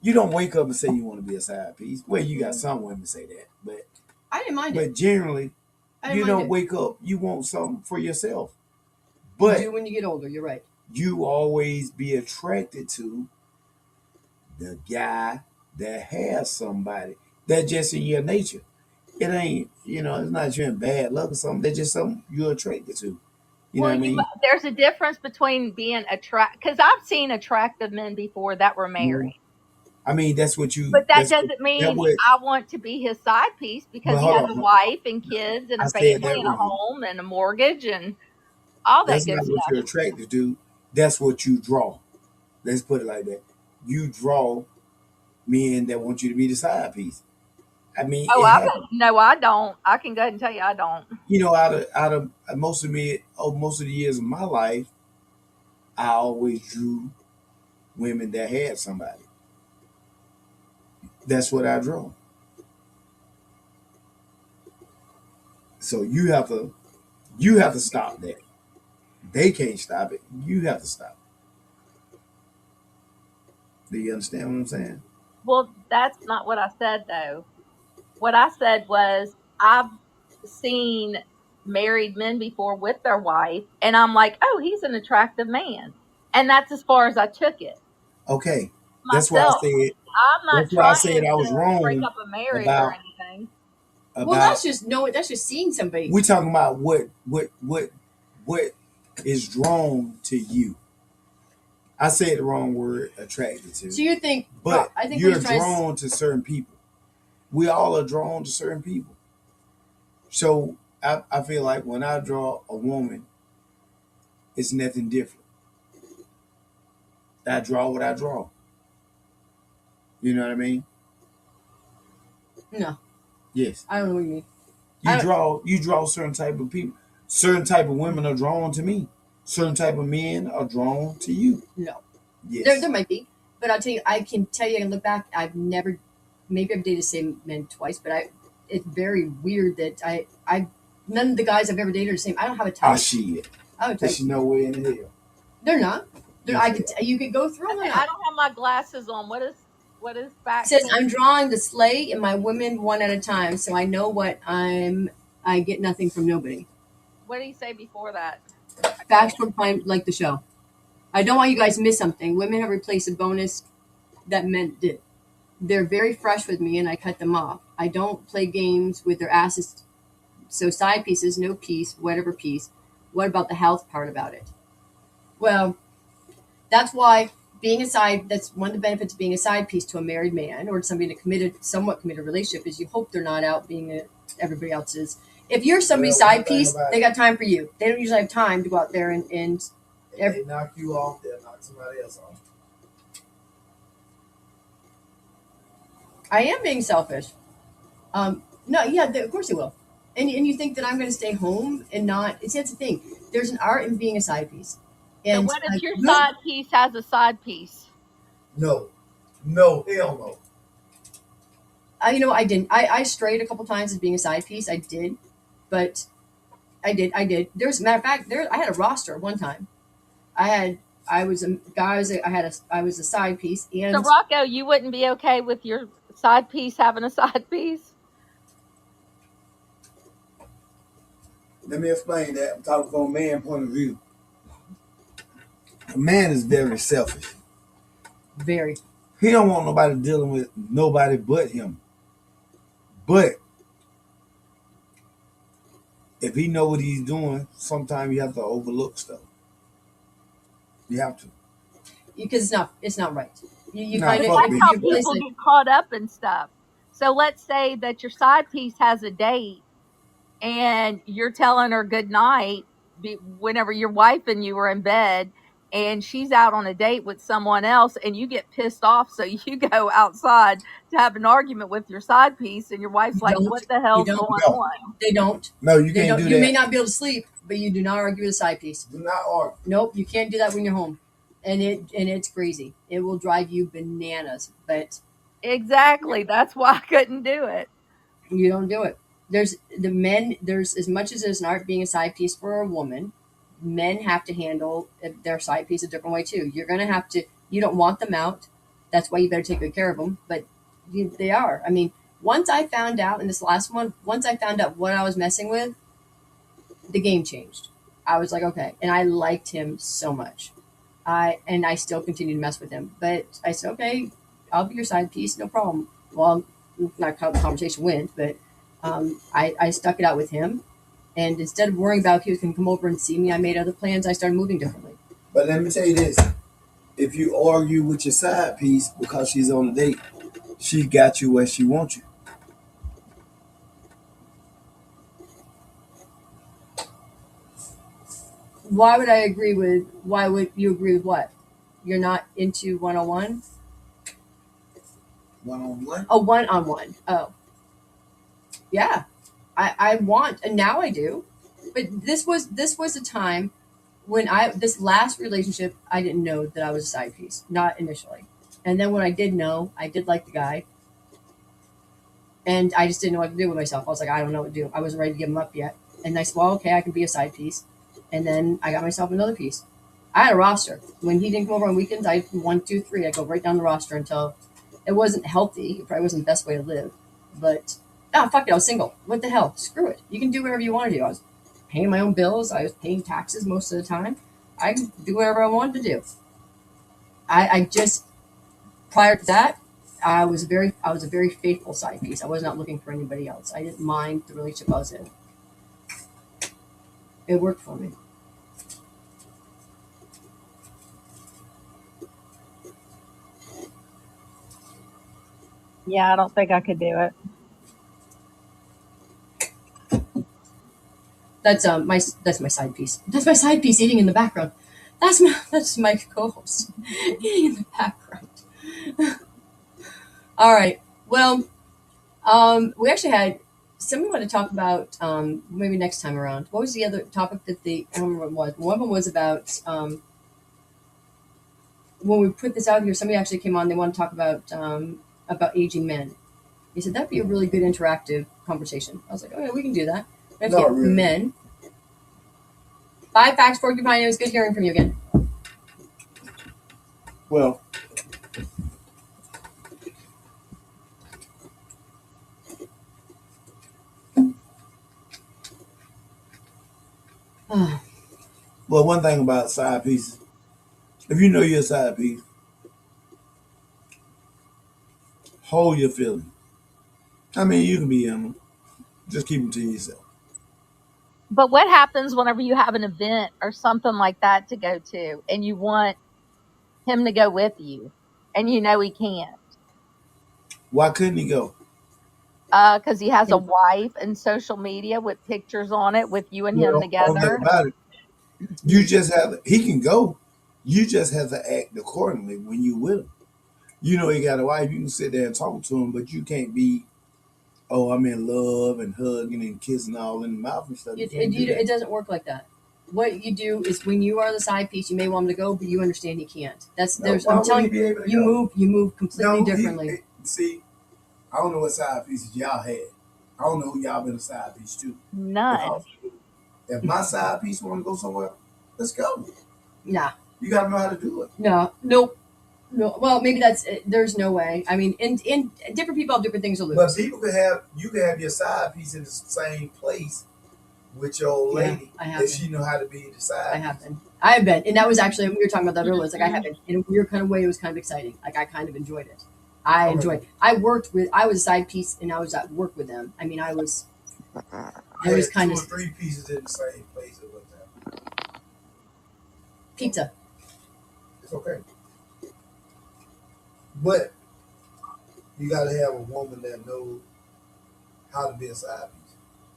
You don't wake up and say you want to be a side piece. Well, you got some women say that, but I didn't mind it. But generally, you don't wake up. You want something for yourself. You But do when you get older. You're right. you always be attracted to the guy that has somebody. That's just in your nature. It ain't, it's not you're in bad luck or something. That's just something you're attracted to. You know Well, what I mean? there's a difference between being because I've seen attractive men before that were Mhm. married. I mean, that's what you, But that doesn't that mean what, I want to be his side piece because but he hold has a on. wife and kids and I a said family that and a wrong. home and a mortgage and all that That's good not what stuff. you're attracted to. That's what you draw. Let's put it like that. You draw men that want you to be the side piece. I mean, Oh, it happens. no, I don't. I can go ahead and tell you I don't. Out of most of the years of my life, I always drew women that had somebody. That's what I draw. So you have to stop that. They can't stop it. You have to stop it. Do you understand what I'm saying? Well, that's not what I said though. What I said was I've seen married men before with their wife, and I'm like, oh, he's an attractive man, and that's as far as I took it Okay. That's why I myself. said I'm not that's why I trying said I to was break wrong up a marriage or about anything. Well, about that's just no. That's just seeing somebody. we talking about what is drawn to you. I said the wrong word, attracted So to, you think? but I think what you're he's trying to. drawn to certain people. We all are drawn to certain people. So I feel like when I draw a woman, it's nothing different. I draw what I draw. You know what I mean? No, Yes. I don't know what you mean. You I don't. draw you draw certain type of people. Certain type of women are drawn to me. Certain type of men are drawn to you. No, there Yes. might be, but I'll tell you. I can tell you. I can look back. I've never. Maybe I've dated the same men twice, but I. It's very weird that I. None of the guys I've ever dated are the same. I don't have a Ah, type. shit. I have a There's type. no way in the hell. They're not. Yes, they You could go through them. Okay, Or I not. don't have my glasses on. What is It back says saying? I'm drawing the sleigh and my women one at a time, so I know what I'm. I get nothing from nobody. What did he say before that? I Facts can't. don't find like the show. I don't want you guys to miss something. Women have replaced a bonus that men did. They're very fresh with me, and I cut them off. I don't play games with their asses. So side pieces, no piece, whatever piece. What about the health part about it? Well, that's why being a side. That's one of the benefits of being a side piece to a married man or somebody in a somewhat committed relationship is you hope they're not out being everybody else's. If you're somebody's Well, one side thing piece, about they it, got time for you. They don't usually have time to go out there and if they knock you off, they'll knock somebody else off. I am being selfish. No, yeah, of course they will. And you think that I'm going to stay home and not? It's That's the thing. There's an art in being a side piece, So and what if your good. side piece has a side piece? No. No, hell no. I didn't. I strayed a couple times as being a side piece. I did, but I did. There's a matter of fact. I had a roster one time. I had. I was a guy. I was a side piece, So and Rocco, you wouldn't be okay with your side piece having a side piece? Let me explain that. I'm talking from a man point of view. A man is very selfish. very. He don't want nobody dealing with nobody but him. But if he know what he's doing, sometimes you have to overlook stuff. You have to. Because it's not right. You Nah, kind of fuck That's if being how you really selfish. people say get caught up in stuff. So let's say that your side piece has a date and you're telling her good night whenever your wife and you are in bed and she's out on a date with someone else and you get pissed off so you go outside to have an argument with your side piece and your wife's you like don't, what the you hell's don't, going No, on? they don't, no, you they can't don't. do You may that. not be able to sleep, but you do not argue with a side piece. Do not argue. Nope, you can't do that when you're home, and it's crazy. It will drive you bananas, but Exactly, that's why I couldn't do it. you don't do it. There's the men. There's as much as there's an art being a side piece for a woman. Men have to handle their side piece a different way too. You're gonna have to. You don't want them out. That's why you better take good care of them. But they are. I mean, once I found out in this last one, once I found out what I was messing with, the game changed. I was like, okay, and I liked him so much. I still continue to mess with him, but I said, okay, I'll be your side piece, no problem. Well, not how the conversation went, but I stuck it out with him, and instead of worrying about if he was going to come over and see me, I made other plans. I started moving differently. But let me tell you this: if you argue with your side piece because she's on a date, she got you where she wants you. Why would I agree with? Why would you agree with what? You're not into one on one. One on one. A one on one. Oh, yeah. I want, and now I do. But this was a time when I this last relationship I didn't know that I was a side piece, not initially. And then when I did know, I did like the guy, and I just didn't know what to do with myself. I was like, I don't know what to do. I wasn't ready to give him up yet. And I said, well, okay, I can be a side piece. And then I got myself another piece. I had a roster. When he didn't come over on weekends, I one, two, three. I go right down the roster until it wasn't healthy. It probably wasn't the best way to live. But fuck it, I was single. What the hell? Screw it. You can do whatever you want to do. I was paying my own bills. I was paying taxes most of the time. I could do whatever I wanted to do. I just prior to that, I was a very faithful side piece. I was not looking for anybody else. I didn't mind the relationship I was in. It worked for me. Yeah, I don't think I could do it. That's my side piece. That's my side piece eating in the background. That's my co-host eating in the background. All right. Well, we actually had something we want to talk about maybe next time around. What was the other topic that I don't remember what it was. One of them was about when we put this out here. Somebody actually came on. They want to talk about aging men. He said that'd be a really good interactive conversation. I was like, oh yeah, we can do that. We have to Not get really. men. 5 facts, porcupine. It was good hearing from you again. Well, Ah, well, one thing about side pieces, if you know you're a side piece, hold your feelings. I mean, you can be in them. Just keep them to yourself. But what happens whenever you have an event or something like that to go to and you want him to go with you and you know he can't? Why couldn't he go? Because he has a wife and social media with pictures on it with you and him Well, on that together. about it, you just have he can go. You just have to act accordingly when you with him. You know he got a wife. You can sit there and talk to him, but you can't be. Oh, I'm in love and hugging and kissing all in the mouth and stuff. You can't do it that. doesn't work like that. What you do is when you are the side piece, you may want him to go, but you understand he can't. That's No, there's. why I'm would telling he be able to you, go? you move completely No, differently. see, I don't know what side pieces y'all had. I don't know who y'all been a side piece to. None. Because if my side piece want to go somewhere, let's go. Nah, You got to know how to do it. no, nope, no. Well, maybe that's it. There's no way. I mean, in different people have different things to But lose. people could have you can have your side piece in the same place with your old Yeah, lady I have if been. she know how to be the side. I have been. I have been, and that was actually we were talking about that earlier. It's like I have been in a weird kind of way. It was kind of exciting. Like I kind of enjoyed it. I Okay. enjoyed. I worked with. I was a side piece, and I was at work with them. I mean, I was. You It was had kind two of or three pieces in the same place at one time. pizza. It's okay. But you got to have a woman that knows how to be a side piece.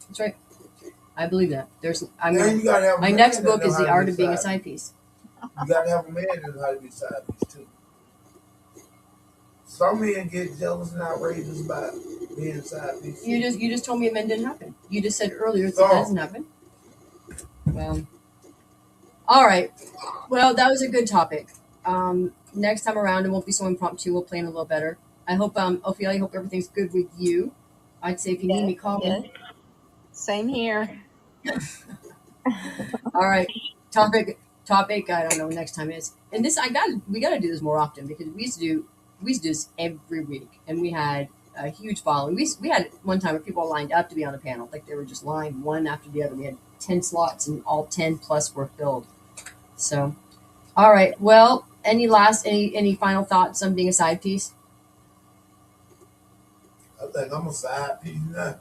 That's right. I believe that. There's. I And mean, you got to have a my man next that book know is how the to art be of being a side side piece. piece. You got to have a man that knows how to be a side piece too. Some men get jealous and outrageous about being a side piece. You just told me men didn't happen. You just said earlier that So- doesn't happen. Well, all right. Well, that was a good topic. Next time around, it won't be so impromptu. We'll plan a little better. I hope, Ophelia, I hope everything's good with you. I'd say if you need me, Yes, call yes. me. Same here. All right. Topic. I don't know. Next time is, and this we got to do this more often because we used to do this every week, and we had a huge following. We had one time where people lined up to be on the panel, like they were just lined one after the other. We had 10 slots, and all 10 plus were filled. So, all right. Well, any final thoughts on being a side piece? I think I'm a side piece now.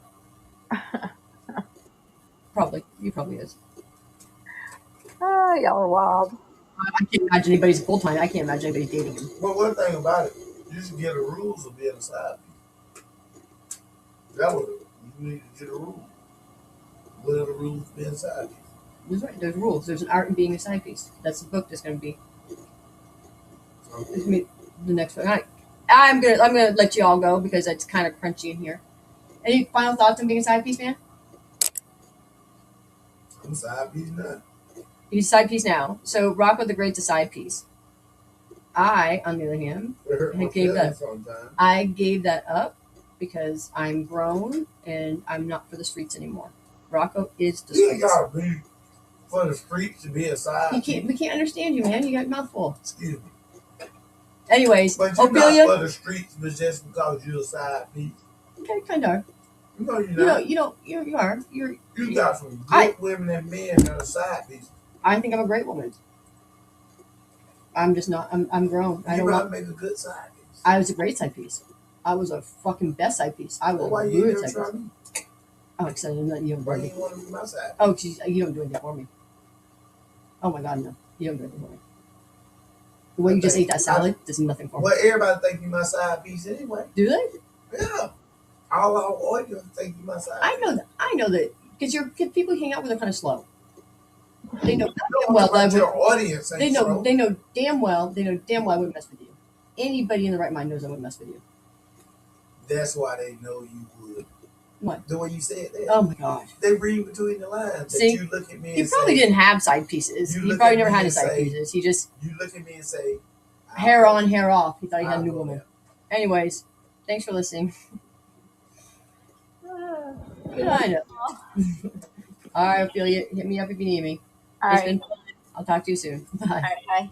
Probably. You probably is. Oh, y'all are wild. I can't imagine anybody's full time. I can't imagine anybody dating him. Well, one thing about it, you should get the rules of being a side piece. That would you need to get a rule. What are the rules of being a side piece? There's right. There's rules. There's an art in being a side piece. That's the book that's going to be. It's gonna be the next one. I'm gonna let you all go because it's kind of crunchy in here. Any final thoughts on being a side piece, man? I'm a side piece now. He's a side piece now. So Rocco the Great's a side piece. I, on the other hand, It hurt my gave that. feelings sometimes. I gave that up because I'm grown and I'm not for the streets anymore. Rocco is the You streets. gotta be for the streets to be a side piece. We can't understand you, man. You got a mouthful. Excuse me. Anyways, But you're Ophelia. not for the streets, but just because you're a side piece. Okay, kind of. No, you're not. You are. You got some good women and men that are side pieces. I think I'm a great woman. I'm just not. I'm grown. I You don't gotta want. make a good side piece. I was a great side piece. I was a fucking best side piece. I was Well, why a you good ain't side never piece. try me? Oh, except I'm not you. Why you ain't want to be my side piece? Oh, geez, you don't do anything for me. Oh my god, no. You don't do anything for me. The way you just ate that salad does nothing for me. Well, everybody think you my side piece anyway. Do they? Yeah. All our audience think you my side I piece. know that. I know that. Because people you hang out with are kind of slow. They know No, damn well that I your would, audience ain't slow. they know damn well I wouldn't mess with you. Anybody in the right mind knows I wouldn't mess with you. That's why they know you would. What? The way you said that. Oh my gosh. They read between the lines. See, that you look at me He and probably say, didn't have side pieces. You He look probably at never me had and his side say- pieces. He just you look at me and say, hair on, hair off. He thought he had a new I'll go woman. there. Anyways, thanks for listening. I know. All right, Ophelia, hit me up if you need me. All It's right. been fun. I'll talk to you soon. Bye. All right. Bye.